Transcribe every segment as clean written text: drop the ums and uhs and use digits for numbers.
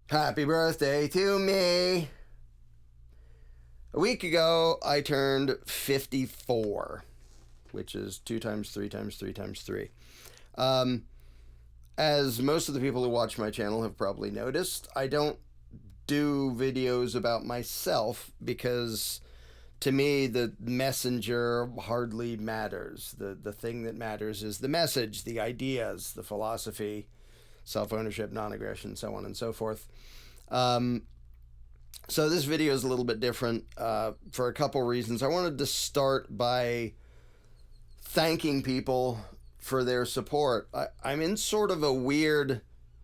Happy birthday to me. A week ago, I turned 54, which is 2 times 3 times 3 times 3. As most of the people who watch my channel have probably noticed, I don't do videos about myself because to me, the messenger hardly matters. The thing that matters is the message, the ideas, the philosophy, self-ownership, non-aggression, so on and so forth. So this video is a little bit different for a couple reasons. I wanted to start by thanking people for their support. I'm in sort of a weird,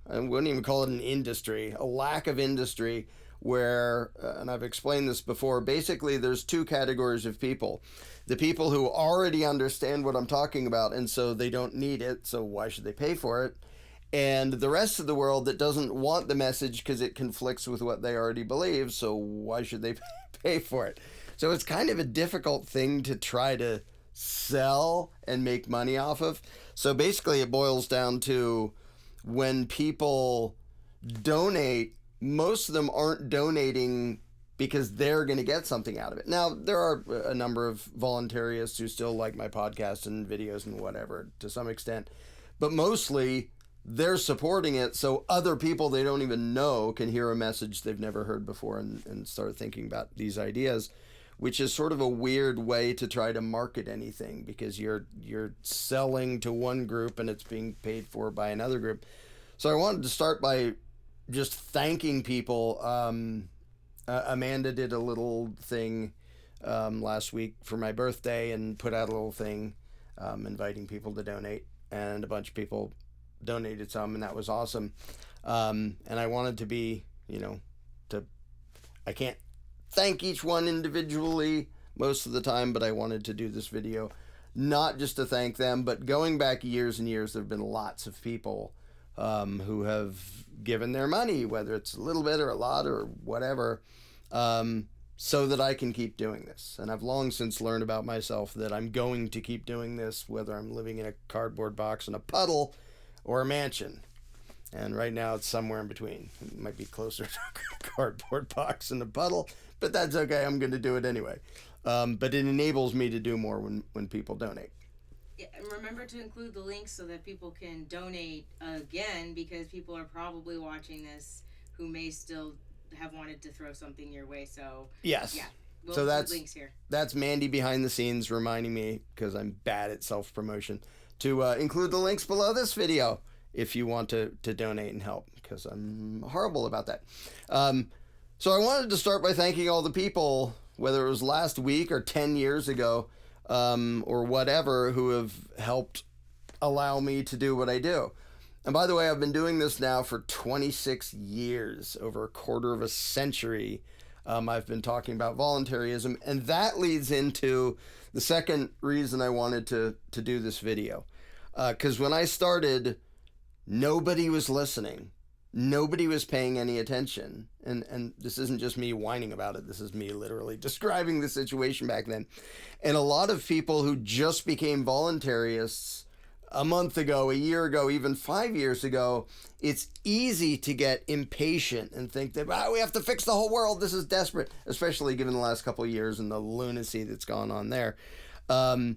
I wouldn't even call it an industry, a lack of industry where, and I've explained this before, basically there's 2 categories of people. The people who already understand what I'm talking about and so they don't need it, so why should they pay for it? And the rest of the world that doesn't want the message because it conflicts with what they already believe, so why should they pay for it? So it's kind of a difficult thing to try to sell and make money off of. So basically it boils down to when people donate, most of them aren't donating because they're going to get something out of it. Now, there are a number of voluntarists who still like my podcast and videos and whatever to some extent, but mostly they're supporting it so other people they don't even know can hear a message they've never heard before and start thinking about these ideas, which is sort of a weird way to try to market anything because you're selling to one group and it's being paid for by another group. So I wanted to start by just thanking people. Amanda did a little thing last week for my birthday and put out a little thing inviting people to donate, and a bunch of people donated some, and that was awesome. And I wanted to be, I can't thank each one individually most of the time, but I wanted to do this video not just to thank them, but going back years and years, there have been lots of people who have given their money, whether it's a little bit or a lot or whatever, so that I can keep doing this. And I've long since learned about myself that I'm going to keep doing this, whether I'm living in a cardboard box in a puddle or a mansion. And right now it's somewhere in between. It might be closer to a cardboard box and a puddle, but that's okay. I'm going to do it anyway. But it enables me to do more when people donate. Yeah, and remember to include the links so that people can donate again, because people are probably watching this who may still have wanted to throw something your way. So yes. Yeah. We'll So that's links here. That's Mandy behind the scenes reminding me, because I'm bad at self-promotion, to include the links below this video if you want to donate and help, because I'm horrible about that. So I wanted to start by thanking all the people, whether it was last week or 10 years ago or whatever, who have helped allow me to do what I do. And by the way, I've been doing this now for 26 years, over a quarter of a century. I've been talking about voluntarism, and that leads into the second reason I wanted to do this video. Because when I started, nobody was listening. Nobody was paying any attention. And this isn't just me whining about it. This is me literally describing the situation back then. And a lot of people who just became voluntarists a month ago, a year ago, even 5 years ago, it's easy to get impatient and think that, we have to fix the whole world. This is desperate, especially given the last couple of years and the lunacy that's gone on there. To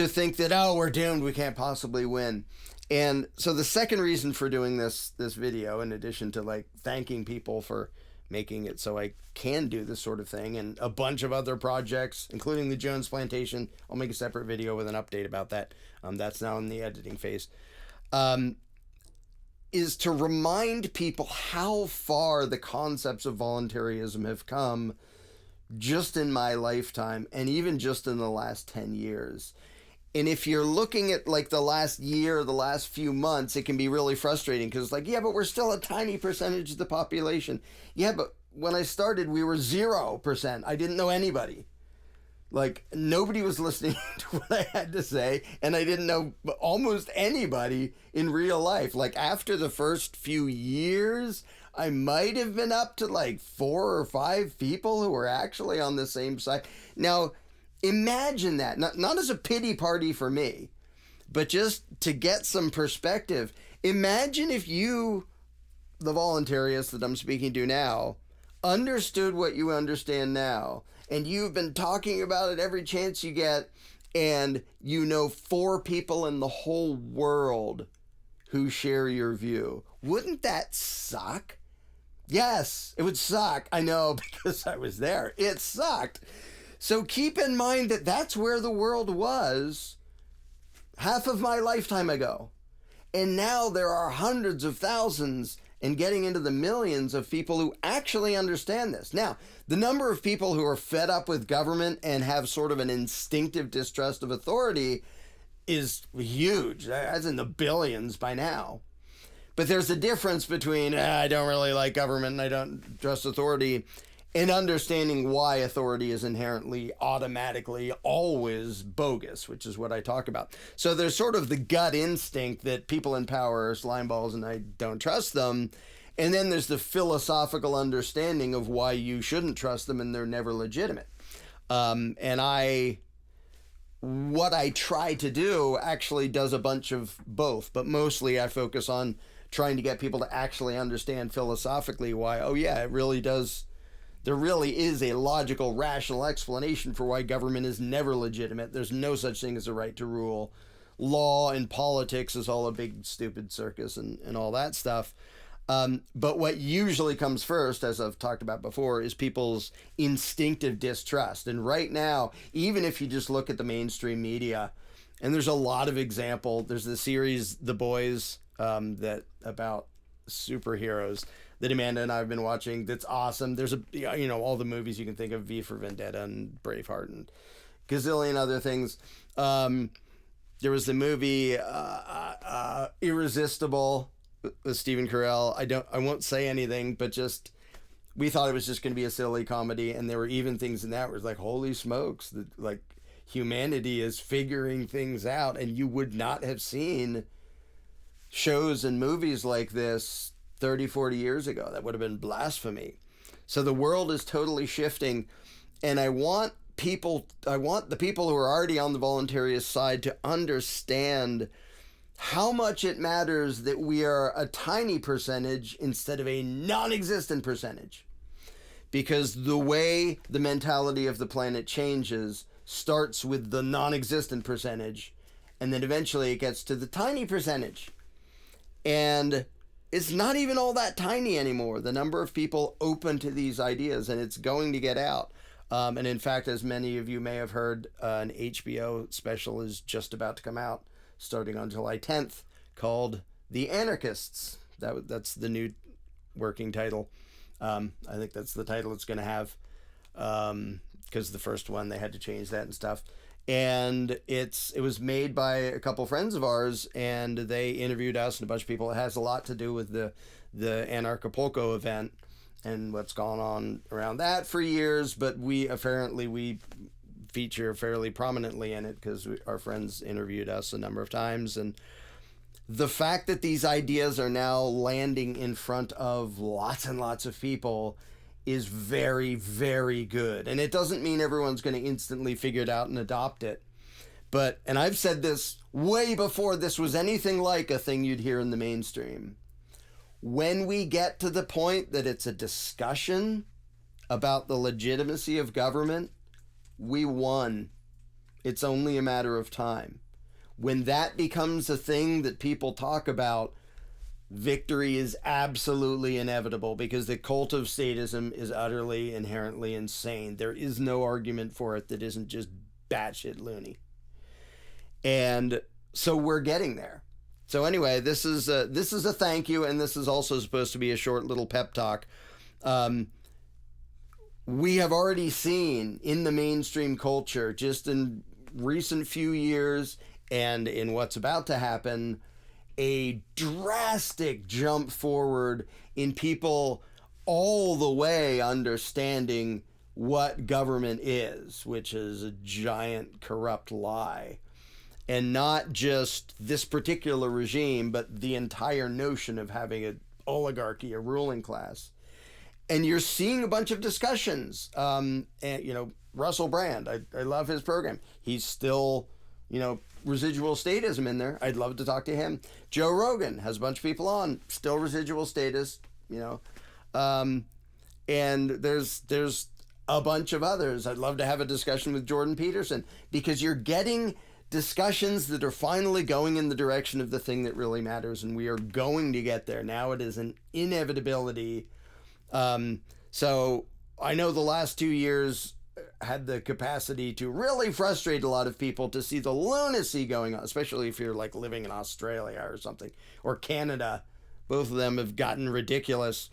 think that, we're doomed, we can't possibly win. And so the second reason for doing this video, in addition to thanking people for making it so I can do this sort of thing, and a bunch of other projects, including the Jones Plantation, I'll make a separate video with an update about that. That's now in the editing phase. Is to remind people how far the concepts of voluntarism have come just in my lifetime, and even just in the last 10 years. And if you're looking at the last year, the last few months, it can be really frustrating because but we're still a tiny percentage of the population. Yeah, but when I started, we were 0%. I didn't know anybody. Nobody was listening to what I had to say, and I didn't know almost anybody in real life. After the first few years, I might have been up to 4 or 5 people who were actually on the same side. Now, imagine that, not as a pity party for me, but just to get some perspective. Imagine if you the voluntarists that I'm speaking to now understood what you understand now, and you've been talking about it every chance you get, and you know 4 people in the whole world who share your view, wouldn't that suck? Yes, it would suck. I know, because I was there. It sucked. So keep in mind that that's where the world was half of my lifetime ago. And now there are hundreds of thousands and getting into the millions of people who actually understand this. Now, the number of people who are fed up with government and have sort of an instinctive distrust of authority is huge. That's in the billions by now. But there's a difference between, I don't really like government and I don't trust authority, and understanding why authority is inherently, automatically, always bogus, which is what I talk about. So there's sort of the gut instinct that people in power are slime balls and I don't trust them. And then there's the philosophical understanding of why you shouldn't trust them and they're never legitimate. What I try to do actually does a bunch of both, but mostly I focus on trying to get people to actually understand philosophically why, oh yeah, it really does. There really is a logical, rational explanation for why government is never legitimate. There's no such thing as a right to rule. Law and politics is all a big, stupid circus and all that stuff. But what usually comes first, as I've talked about before, is people's instinctive distrust. And right now, even if you just look at the mainstream media, and there's a lot of example, there's the series The Boys that about superheroes that Amanda and I have been watching. That's awesome. There's all the movies you can think of, V for Vendetta and Braveheart and gazillion other things. There was the movie Irresistible with Stephen Carell. I won't say anything, but just we thought it was just going to be a silly comedy, and there were even things in that where it's like, holy smokes, that like humanity is figuring things out, and you would not have seen shows and movies like this 30, 40 years ago. That would have been blasphemy. So the world is totally shifting, and I want the people who are already on the voluntarist side to understand how much it matters that we are a tiny percentage instead of a non-existent percentage. Because the way the mentality of the planet changes starts with the non-existent percentage, and then eventually it gets to the tiny percentage. And it's not even all that tiny anymore, the number of people open to these ideas, and it's going to get out. And in fact, as many of you may have heard, an HBO special is just about to come out, starting on July 10th, called The Anarchists. That's the new working title. I think that's the title it's going to have, because the first one, they had to change that and stuff. And it was made by a couple friends of ours, and they interviewed us and a bunch of people. It has a lot to do with the Anarchapulco event and what's gone on around that for years, but we feature fairly prominently in it because our friends interviewed us a number of times. And the fact that these ideas are now landing in front of lots and lots of people is very, very good. And it doesn't mean everyone's going to instantly figure it out and adopt it. And I've said this way before this was anything like a thing you'd hear in the mainstream. When we get to the point that it's a discussion about the legitimacy of government, we won. It's only a matter of time. When that becomes a thing that people talk about, victory is absolutely inevitable, because the cult of statism is utterly, inherently insane. There is no argument for it that isn't just batshit loony. And so we're getting there. So anyway, this is a thank you, and this is also supposed to be a short little pep talk. We have already seen in the mainstream culture, just in recent few years and in what's about to happen, a drastic jump forward in people all the way understanding what government is, which is a giant corrupt lie. And not just this particular regime, but the entire notion of having an oligarchy, a ruling class. And you're seeing a bunch of discussions. And Russell Brand, I love his program. He's still, residual statism in there. I'd love to talk to him. Joe Rogan has a bunch of people on, still residual status, you know. And there's a bunch of others. I'd love to have a discussion with Jordan Peterson, because you're getting discussions that are finally going in the direction of the thing that really matters, and we are going to get there. Now it is an inevitability. So I know the last 2 years had the capacity to really frustrate a lot of people, to see the lunacy going on, especially if you're like living in Australia or something, or Canada. Both of them have gotten ridiculous.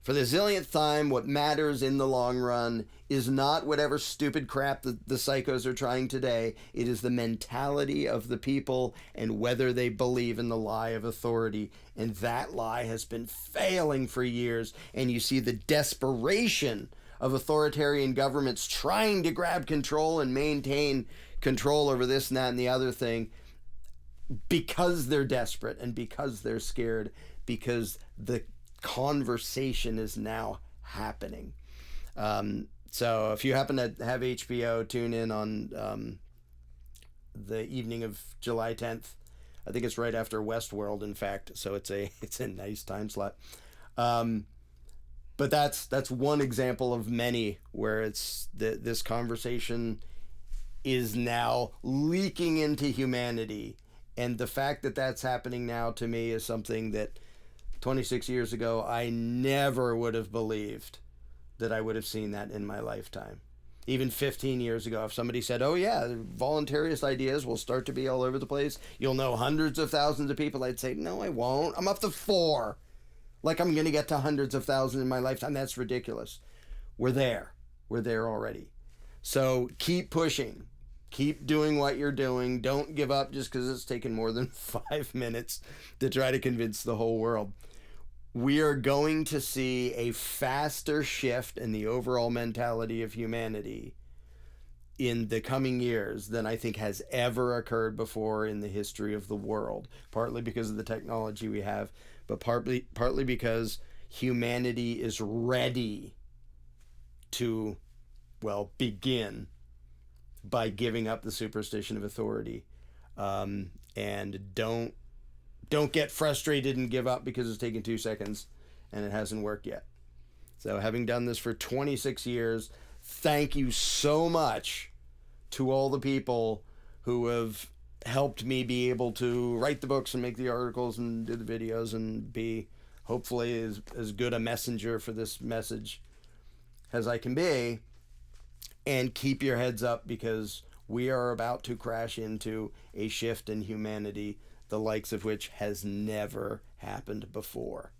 For the zillionth time, what matters in the long run is not whatever stupid crap the psychos are trying today. It is the mentality of the people and whether they believe in the lie of authority. And that lie has been failing for years. And you see the desperation of authoritarian governments trying to grab control and maintain control over this and that and the other thing, because they're desperate and because they're scared, because the conversation is now happening. So if you happen to have HBO, tune in on the evening of July 10th. I think it's right after Westworld, in fact. So it's a nice time slot. But that's one example of many where it's this conversation is now leaking into humanity. And the fact that that's happening now, to me, is something that 26 years ago, I never would have believed that I would have seen that in my lifetime. Even 15 years ago, if somebody said, oh yeah, voluntarist ideas will start to be all over the place, you'll know hundreds of thousands of people, I'd say, no, I won't. I'm up to 4. Like I'm going to get to hundreds of thousands in my lifetime. That's ridiculous. We're there. We're there already. So keep pushing. Keep doing what you're doing. Don't give up just because it's taken more than 5 minutes to try to convince the whole world. We are going to see a faster shift in the overall mentality of humanity in the coming years than I think has ever occurred before in the history of the world. Partly because of the technology we have, but partly because humanity is ready to, well, begin by giving up the superstition of authority. And don't get frustrated and give up because it's taken 2 seconds and it hasn't worked yet. So having done this for 26 years, thank you so much to all the people who have helped me be able to write the books and make the articles and do the videos and be hopefully as good a messenger for this message as I can be. And keep your heads up, because we are about to crash into a shift in humanity, the likes of which has never happened before.